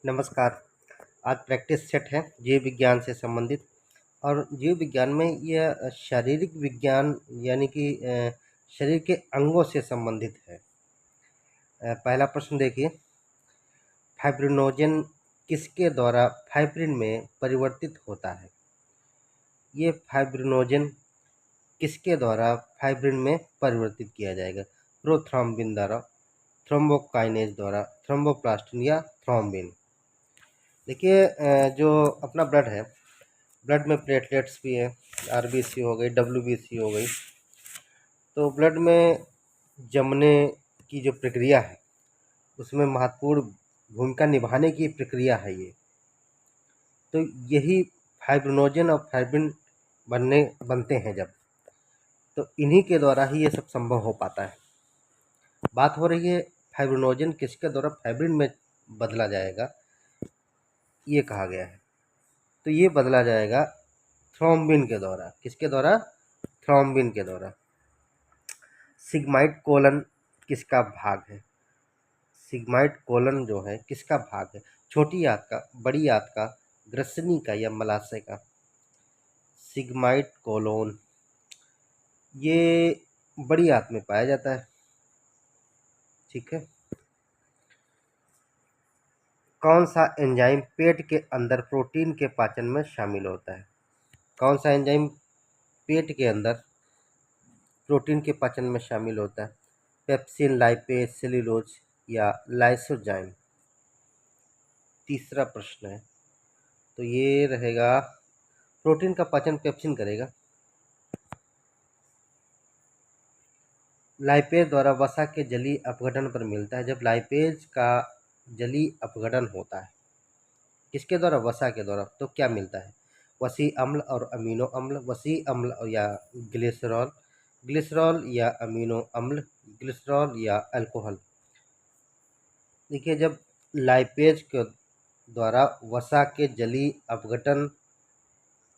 नमस्कार। आज practice set है जीव विज्ञान से संबंधित। और जीव विज्ञान में यह शारीरिक विज्ञान यानी कि शरीर के अंगों से संबंधित है। पहला प्रश्न देखिए, फाइब्रिनोजन किसके द्वारा फाइब्रिन में परिवर्तित होता है? ये फाइब्रिनोजन किसके द्वारा फाइब्रिन में परिवर्तित किया जाएगा? प्रोथ्रॉम्बिन द्वारा, थ्रोम्बोकाइनेज द्वारा, थ्रोम्बोप्लास्टिन या थ्रोम्बिन। देखिए, जो अपना ब्लड है, ब्लड में प्लेटलेट्स भी हैं, आरबीसी हो गई, डब्ल्यूबीसी हो गई। तो ब्लड में जमने की जो प्रक्रिया है उसमें महत्वपूर्ण भूमिका निभाने की प्रक्रिया है ये। तो यही फाइब्रिनोजन और फाइब्रिन बनते हैं जब, तो इन्हीं के द्वारा ही ये सब संभव हो पाता है। बात हो रही है फाइब्रिनोजन किसके द्वारा फाइब्रिन में बदला जाएगा, ये कहा गया है। तो ये बदला जाएगा थ्रोम्बिन के द्वारा। किसके द्वारा? थ्रोम्बिन के द्वारा। सिग्माइड कोलन किसका भाग है? सिग्माइड कोलन जो है किसका भाग है? छोटी आंत का, बड़ी आंत का, ग्रसनी का या मलाशय का? सिग्माइड कोलोन ये बड़ी आंत में पाया जाता है। ठीक है। कौन सा एंजाइम पेट के अंदर प्रोटीन के पाचन में शामिल होता है? कौन सा एंजाइम पेट के अंदर प्रोटीन के पाचन में शामिल होता है? पेप्सिन, लाइपेज, सेल्यूलोज या लाइसोजाइम? तीसरा प्रश्न है, तो ये रहेगा प्रोटीन का पाचन पेप्सिन करेगा। लाइपेज द्वारा वसा के जलीय अपघटन पर मिलता है। जब लाइपेज का जलीय अपघटन होता है किसके द्वारा? वसा के द्वारा, तो क्या मिलता है? वसी अम्ल और अमीनो अम्ल, वसी अम्ल या ग्लिसरॉल, ग्लिसरॉल या अमीनो अम्ल, ग्लिसरॉल या अल्कोहल। देखिए, जब लाइपेज के द्वारा वसा के जलीय अपघटन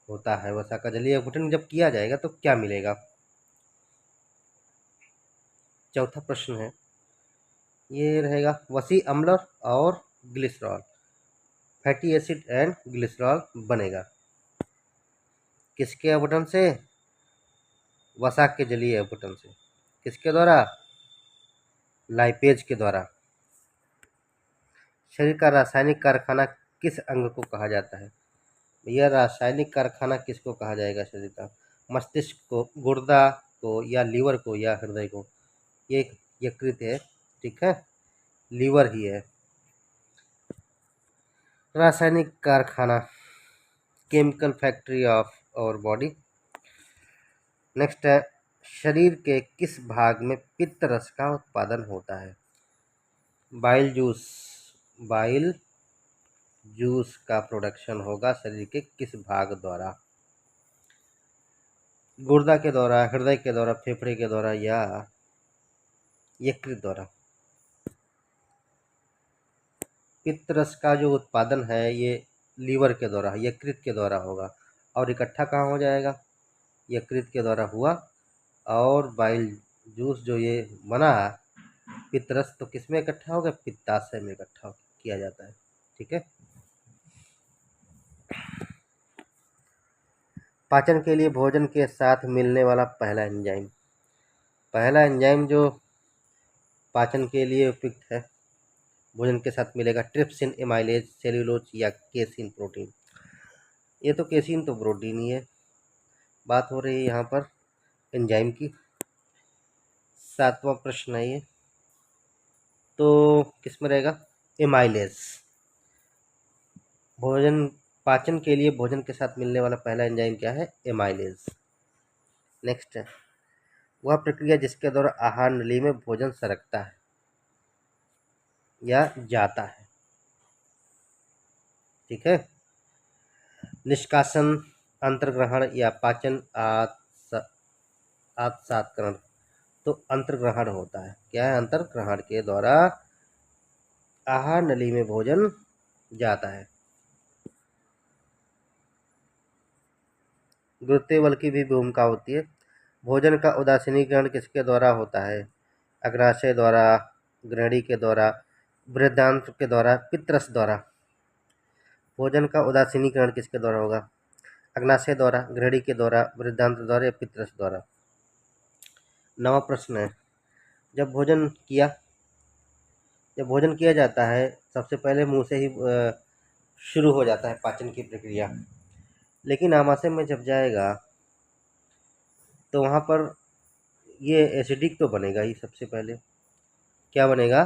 होता है, वसा का जलीय अपघटन जब किया जाएगा तो क्या मिलेगा? चौथा प्रश्न है, ये रहेगा वसी अम्ल और glycerol, fatty acid and glycerol बनेगा किसके अपघटन से? वसा के जलीय अपघटन से। किसके द्वारा? लाइपेज के द्वारा। शरीर का रासायनिक कारखाना किस अंग को कहा जाता है? यह रासायनिक कारखाना किसको कहा जाएगा शरीर का? मस्तिष्क को, गुर्दा को या लीवर को या हृदय को? ये यकृत है। ठीक है, लीवर ही है। रासायनिक कारखाना, chemical factory of our body. Next है, शरीर के किस भाग में पित्त रस का उत्पादन होता है? बाइल जूस, बाइल जूस का प्रोडक्शन होगा शरीर के किस भाग द्वारा? गुर्दा के द्वारा, हृदय के द्वारा, फेफड़े के द्वारा या यकृत द्वारा? पित्त रस का जो उत्पादन है ये लीवर के द्वारा, यकृत के द्वारा होगा। और इकट्ठा कहाँ हो जाएगा? यकृत के द्वारा हुआ। और बाइल जूस जो ये बना पित्त रस, तो किस में इकट्ठा होगा? पित्ताशय में इकट्ठा किया जाता है। ठीक है। पाचन के लिए भोजन के साथ मिलने वाला पहला एंजाइम, पहला एंजाइम जो पाचन के लिए उपयुक्त है, भोजन के साथ मिलेगा। ट्रिप्सिन, एमाइलेज, सेल्यूलोज या केसिन प्रोटीन? ये तो केसिन तो प्रोटीन ही है। बात हो रही है यहाँ पर एंजाइम की। सातवां प्रश्न है ये, तो किसमें रहेगा? एमाइलेज। भोजन, पाचन के लिए भोजन के साथ मिलने वाला पहला एंजाइम क्या है? एमाइलेज। नेक्स्ट है, वह प्रक्रिया जिसके द्वारा आहार नली में भोजन सरकता है या जाता है। ठीक है। निष्कासन, अंतर्ग्रहण या पाचन आत्सात्करण? तो अंतर्ग्रहण होता है। क्या है? अंतर्ग्रहण के द्वारा आहार नली में भोजन जाता है। गुरुत्वीय बल की भी भूमिका होती है। भोजन का उदासीनीकरण किसके द्वारा होता है? अग्नाशय द्वारा, ग्रहणी के द्वारा, बृहदान्त्र के द्वारा, पित्तरस द्वारा? भोजन का उदासीनीकरण किसके द्वारा होगा? अग्नाशय द्वारा, ग्रहणी के द्वारा, वृद्धांत्र द्वारा या पितरस द्वारा? नवा प्रश्न है, जब भोजन किया जाता है सबसे पहले मुंह से ही शुरू हो जाता है पाचन की प्रक्रिया, लेकिन आमाशय में जब जाएगा तो वहाँ पर ये एसिडिक तो बनेगा ही। सबसे पहले क्या बनेगा?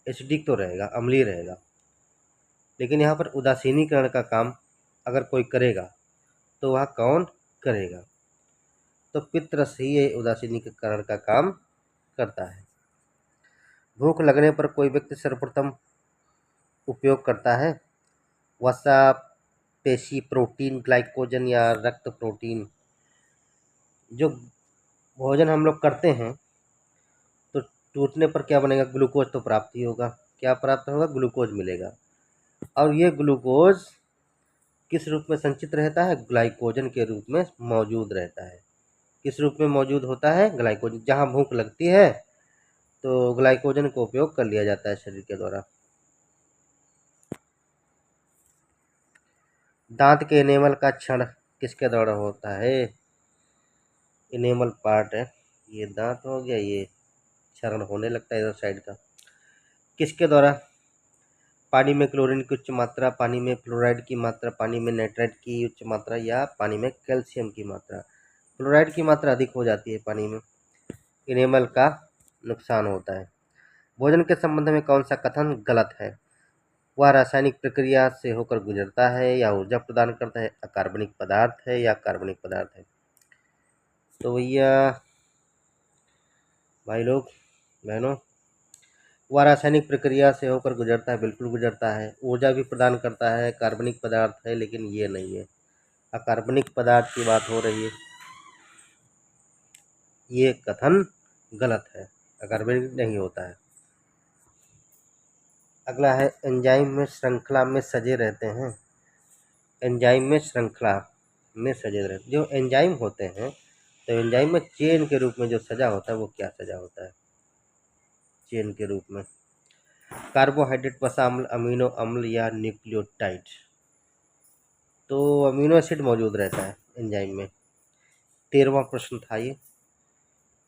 एसिडिक तो रहेगा, अम्लीय रहेगा। लेकिन यहाँ पर उदासीनीकरण का काम अगर कोई करेगा तो वह कौन करेगा? तो पितरस ही ये उदासीनीकरण का काम करता है। भूख लगने पर कोई व्यक्ति सर्वप्रथम उपयोग करता है वसा, पेशी प्रोटीन, ग्लाइकोजन या रक्त प्रोटीन? जो भोजन हम लोग करते हैं तो टूटने पर क्या बनेगा? ग्लूकोज तो प्राप्त ही होगा। क्या प्राप्त होगा? ग्लूकोज मिलेगा। और ये ग्लूकोज किस रूप में संचित रहता है? ग्लाइकोजन के रूप में मौजूद रहता है। किस रूप में मौजूद होता है? ग्लाइकोजन। जहाँ भूख लगती है तो ग्लाइकोजन का उपयोग कर लिया जाता है शरीर के द्वारा। दांत के एनेमल का क्षरण किसके द्वारा होता है? इनेमल पार्ट है, ये दांत हो गया, ये क्षरण होने लगता है इधर साइड का। किसके द्वारा? पानी में क्लोरीन की उच्च मात्रा, पानी में फ्लोराइड की मात्रा, पानी में नाइट्रेट की उच्च मात्रा या पानी में कैल्शियम की मात्रा? फ्लोराइड की मात्रा अधिक हो जाती है पानी में, इनेमल का नुकसान होता है। भोजन के संबंध में कौन सा कथन गलत है? वह रासायनिक प्रक्रिया से होकर गुजरता है या ऊर्जा प्रदान करता है, अकार्बनिक पदार्थ है या कार्बनिक पदार्थ है? तो भैया भाई लोग बहनों, वह रासायनिक प्रक्रिया से होकर गुजरता है, बिल्कुल गुजरता है। ऊर्जा भी प्रदान करता है, कार्बनिक पदार्थ है, लेकिन ये नहीं है, अकार्बनिक पदार्थ की बात हो रही है। ये कथन गलत है, अकार्बनिक नहीं होता है। अगला है, एंजाइम में श्रृंखला में सजे रहते हैं। एंजाइम में श्रृंखला में सजे रहते, जो एंजाइम होते हैं तो एंजाइम में चेन के रूप में जो सजा होता है वो क्या सजा होता है? चेन के रूप में। कार्बोहाइड्रेट, वसा अम्ल, अमीनो अम्ल या न्यूक्लियोटाइड? तो अमीनो एसिड मौजूद रहता है एंजाइम में। 13वां प्रश्न था ये।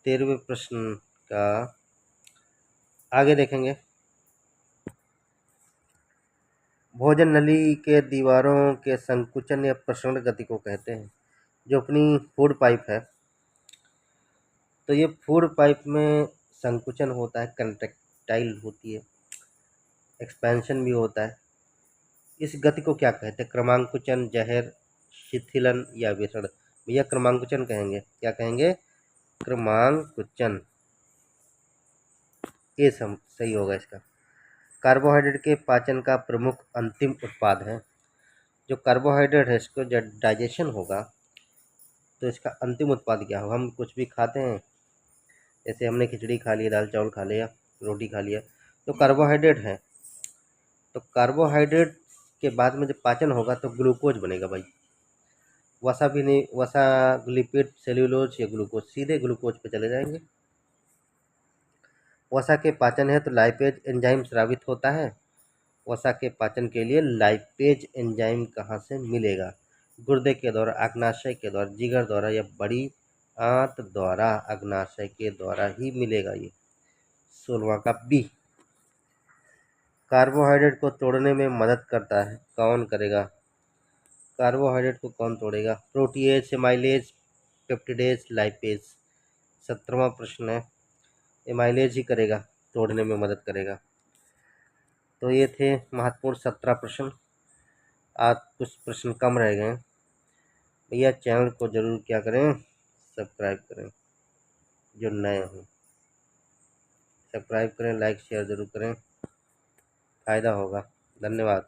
13वें प्रश्न का आगे देखेंगे। भोजन नली के दीवारों के संकुचन या प्रसरण गति को कहते हैं। जो अपनी फूड पाइप है तो ये फूड पाइप में संकुचन होता है, कंट्रैक्टाइल होती है, एक्सपेंशन भी होता है। इस गति को क्या कहते हैं? क्रमांकुचन, जहर, शिथिलन या विसरण? भैया क्रमांकुचन कहेंगे। क्या कहेंगे? क्रमांकुचन। ये सही होगा इसका। कार्बोहाइड्रेट के पाचन का प्रमुख अंतिम उत्पाद है। जो कार्बोहाइड्रेट है इसको जब डाइजेशन होगा तो इसका अंतिम उत्पाद क्या होगा? हम कुछ भी खाते हैं, जैसे हमने खिचड़ी खा ली, दाल चावल खा लिया, रोटी खा लिया, तो कार्बोहाइड्रेट है। तो कार्बोहाइड्रेट के बाद में जब पाचन होगा तो ग्लूकोज बनेगा भाई। वसा भी नहीं, वसा, लिपिड, सेल्यूलोज या ग्लूकोज? सीधे ग्लूकोज पे चले जाएंगे। वसा के पाचन है तो लाइपेज एंजाइम स्रावित होता है। वसा के पाचन के लिए लाइपेज एंजाइम कहाँ से मिलेगा? गुर्दे के द्वारा, अग्नाशय के द्वारा, जिगर द्वारा या बड़ी आंत द्वारा? अग्नाशय के द्वारा ही मिलेगा ये। 16वां का बी। कार्बोहाइड्रेट को तोड़ने में मदद करता है, कौन करेगा? कार्बोहाइड्रेट को कौन तोड़ेगा? Protease, amylase, peptidase, lipase? 17वां प्रश्न है, एमाइलेज ही करेगा, तोड़ने में मदद करेगा। तो ये थे महत्वपूर्ण 17 प्रश्न। आज कुछ प्रश्न कम रह गए। भैया चैनल को जरूर क्या करें? सब्सक्राइब करें। जो नए हों सब्सक्राइब करें, लाइक शेयर जरूर करें, फ़ायदा होगा। धन्यवाद।